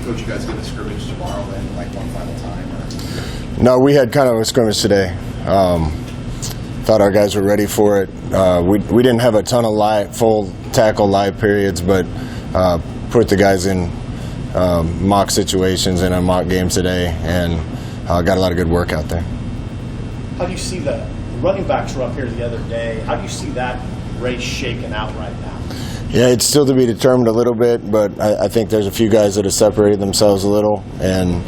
Coach, you guys get a scrimmage tomorrow then, like one final time? Or? No, we had kind of a scrimmage today. Thought our guys were ready for it. We didn't have a ton of full tackle live periods, but put the guys in mock situations in a mock game today, and got a lot of good work out there. How do you see the running backs were up here the other day? How do you see that race shaking out right now? Yeah, it's still to be determined a little bit, but I think there's a few guys that have separated themselves a little, and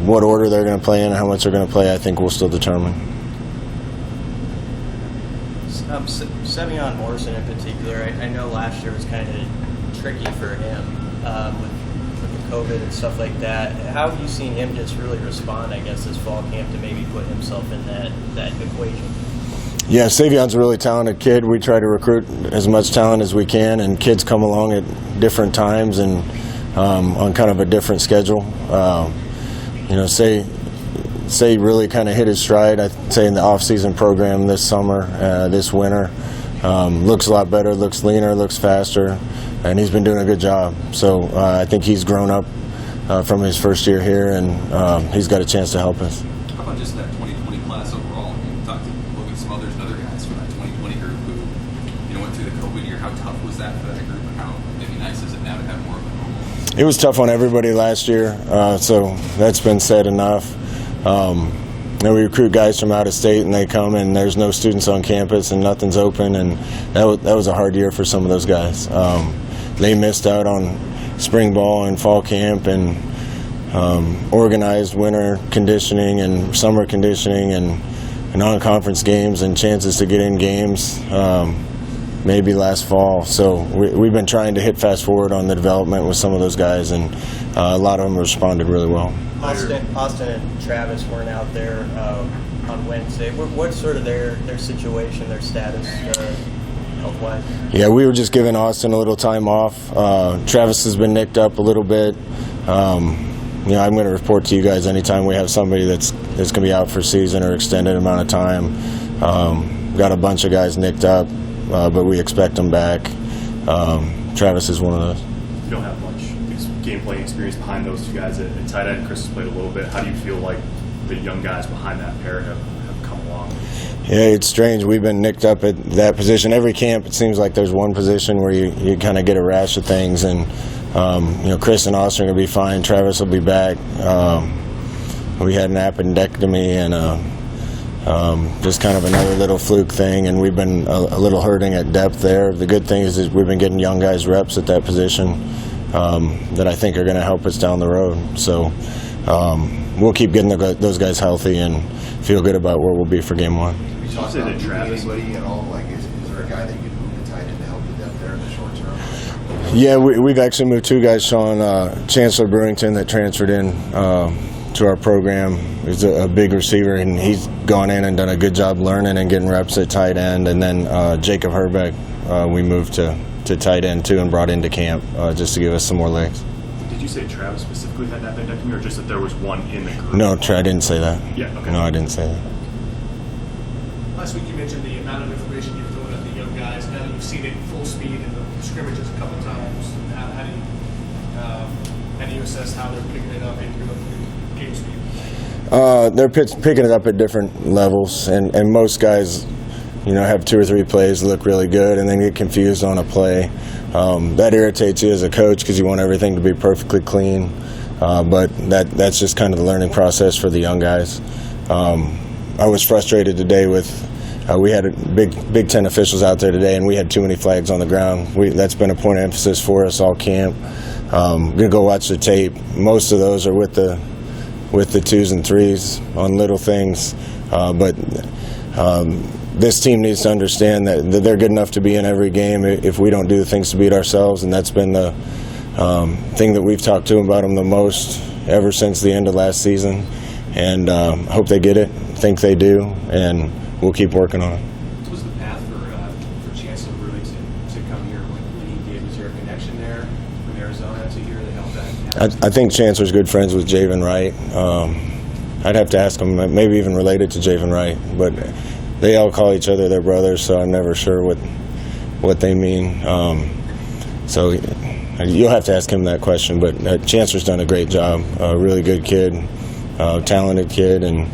what order they're going to play in and how much they're going to play, I think we'll still determine. Sevion Morrison in particular, I know last year was kind of tricky for him with the COVID and stuff like that. How have you seen him just really respond, I guess, this fall camp to maybe put himself in that equation? Yeah, Savion's a really talented kid. We try to recruit as much talent as we can, and kids come along at different times and on kind of a different schedule. Say really kind of hit his stride, I'd say, in the off-season program this summer, this winter. Looks a lot better, looks leaner, looks faster, and he's been doing a good job. So I think he's grown up from his first year here, and he's got a chance to help us. How about just that 2020 class overall? You talked to Logan Smothers and other guys from that 2020 group who went through the COVID year. How tough was that for that group, and how maybe nice is it now to have more of a normal? It was tough on everybody last year, so that's been said enough. We recruit guys from out of state, and they come, and there's no students on campus, and nothing's open, and that was a hard year for some of those guys. They missed out on spring ball and fall camp and organized winter conditioning and summer conditioning and non-conference games and chances to get in games maybe last fall. So we've been trying to hit fast forward on the development with some of those guys, and a lot of them responded really well. Austin and Travis weren't out there on Wednesday. What's sort of their situation, their status health-wise? Yeah, we were just giving Austin a little time off. Travis has been nicked up a little bit. I'm going to report to you guys anytime we have somebody that's going to be out for season or extended amount of time. Got a bunch of guys nicked up, but we expect them back. Travis is one of those. You don't have much game playing experience behind those two guys at tight end. Chris has played a little bit. How do you feel like the young guys behind that pair have come along? Yeah, it's strange. We've been nicked up at that position. Every camp, it seems like there's one position where you kind of get a rash of things. And, Chris and Austin are going to be fine. Travis will be back. We had an appendectomy and just kind of another little fluke thing. And we've been a little hurting at depth there. The good thing is we've been getting young guys reps at that position that I think are going to help us down the road. So we'll keep getting those guys healthy and feel good about where we'll be for game one. Did you talk about anybody at all? Like, is there a guy that you move to tight end to help with depth there in the short term? Yeah, we've actually moved two guys. Sean Chancellor Brewington, that transferred in to our program, is a big receiver, and he's gone in and done a good job learning and getting reps at tight end. And then Jacob Herbeck, we moved to tight end too and brought into camp just to give us some more legs. Did you say Travis specifically had that appendectomy, or just that there was one in the group? No, I didn't say that. Yeah, okay. No, I didn't say that. Last week you mentioned the amount of information you're throwing at the young guys. Now that you've seen it full speed in the scrimmages a couple times, how do you assess how they're picking it up into game speed? They're picking it up at different levels, and most guys, have 2 or 3 plays that look really good and then get confused on a play. That irritates you as a coach because you want everything to be perfectly clean, but that's just kind of the learning process for the young guys. I was frustrated today with we had Big Ten officials out there today, and we had too many flags on the ground. That's been a point of emphasis for us all camp. Going to go watch the tape. Most of those are with the 2s and 3s on little things, but this team needs to understand that they're good enough to be in every game if we don't do the things to beat ourselves, and that's been the thing that we've talked to about them the most ever since the end of last season. And hope they get it, think they do, and we'll keep working on it. What was the path for Chancellor Brewington to come here when he did? Was there a connection there from Arizona to here that helped that? I think Chancellor's good friends with Javen Wright. I'd have to ask him, maybe even related to Javen Wright, but they all call each other their brothers, so I'm never sure what they mean. So you'll have to ask him that question. But Chancellor's done a great job. A really good kid, talented kid, and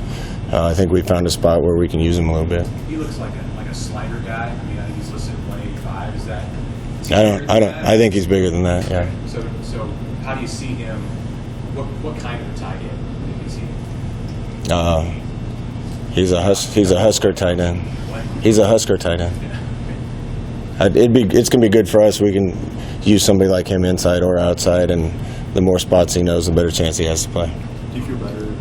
I think we found a spot where we can use him a little bit. He looks like a slider guy. I mean, I think he's listed at 185. Is that? I think he's bigger than that. Yeah. So how do you see him? What kind of a tight end do you see? He's a Husker tight end. He's a Husker tight end. It's gonna be good for us. We can use somebody like him inside or outside, and the more spots he knows, the better chance he has to play. Do you feel better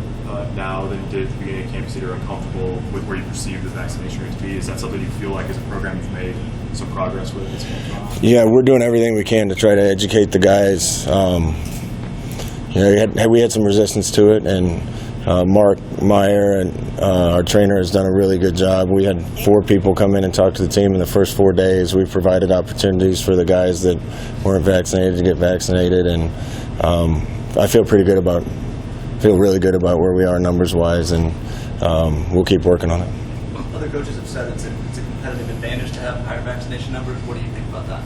now than you did at the beginning of camp? You said you're uncomfortable with where you perceive the vaccination rate to be. Is that something you feel like as a program you've made some progress with? Yeah, we're doing everything we can to try to educate the guys. We had some resistance to it, and Mark Meyer and our trainer has done a really good job. We had 4 people come in and talk to the team in the first 4 days. We provided opportunities for the guys that weren't vaccinated to get vaccinated, and I feel really good about where we are numbers wise, and we'll keep working on it. Other coaches have said it's a competitive advantage to have higher vaccination numbers. What do you think about that?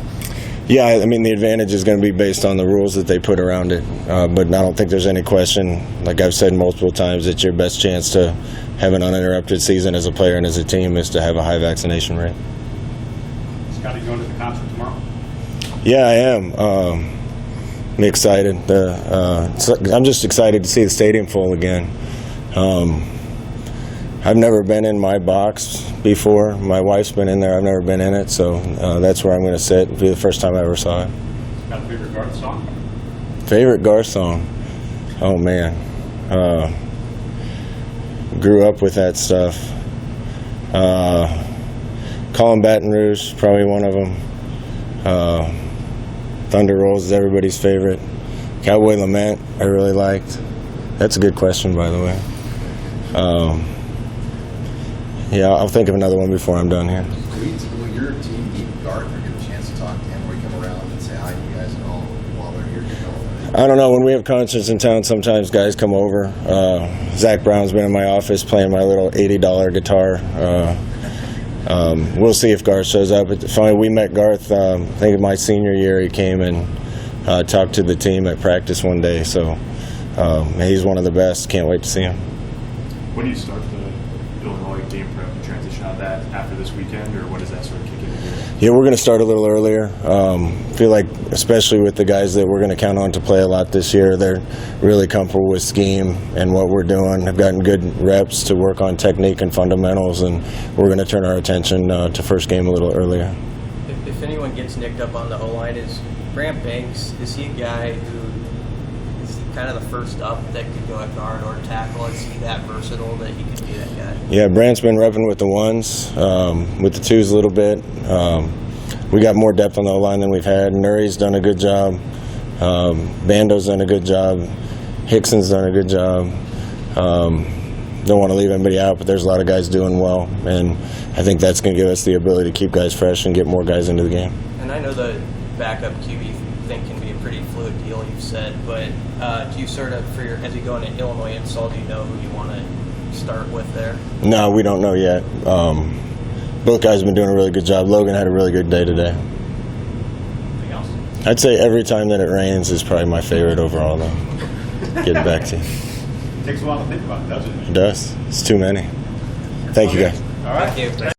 Yeah, I mean, the advantage is going to be based on the rules that they put around it. But I don't think there's any question, like I've said multiple times, that your best chance to have an uninterrupted season as a player and as a team is to have a high vaccination rate. Scotty, going to the concert tomorrow? Yeah, I am. I'm excited. I'm just excited to see the stadium full again. I've never been in my box before. My wife's been in there. I've never been in it, so that's where I'm going to sit. It'll be the first time I ever saw it. Got a favorite Garth song? Favorite Garth song? Oh, man. Grew up with that stuff. Callin' Baton Rouge, probably one of them. Thunder Rolls is everybody's favorite. Cowboy Lament, I really liked. That's a good question, by the way. Yeah, I'll think of another one before I'm done here. Will your team meet Garth or get a chance to talk to him, where you come around and say hi to you guys and all while they're here? I don't know. When we have concerts in town, sometimes guys come over. Zach Brown's been in my office playing my little $80 guitar. We'll see if Garth shows up. It's funny, we met Garth, I think my senior year. He came and talked to the team at practice one day. So he's one of the best. Can't wait to see him. When do you start the Illinois game prep and transition out of that after this weekend, or when does that sort of kick into gear? Yeah, we're going to start a little earlier. Feel like, especially with the guys that we're going to count on to play a lot this year, they're really comfortable with scheme and what we're doing. Have gotten good reps to work on technique and fundamentals, and we're going to turn our attention to first game a little earlier. If anyone gets nicked up on the O-line, is Brant Banks, is he a guy who is kind of the first up that could go at guard or tackle? Is he that versatile that he could be that guy? Yeah, Brant's been repping with the ones, with the twos a little bit. We got more depth on the O-line than we've had. Nuri's done a good job. Bando's done a good job. Hickson's done a good job. Don't want to leave anybody out, but there's a lot of guys doing well, and I think that's going to give us the ability to keep guys fresh and get more guys into the game. And I know the backup QB thing can be a pretty fluid deal, you've said, but do you sort of, as you go into Illinois install, do you know who you want to start with there? No, we don't know yet. Both guys have been doing a really good job. Logan had a really good day today. Anything else? I'd say every time that it rains is probably my favorite overall, though. Getting back to you. It takes a while to think about it, doesn't it? It does. It's too many. Thank you, guys. All right. Thank you.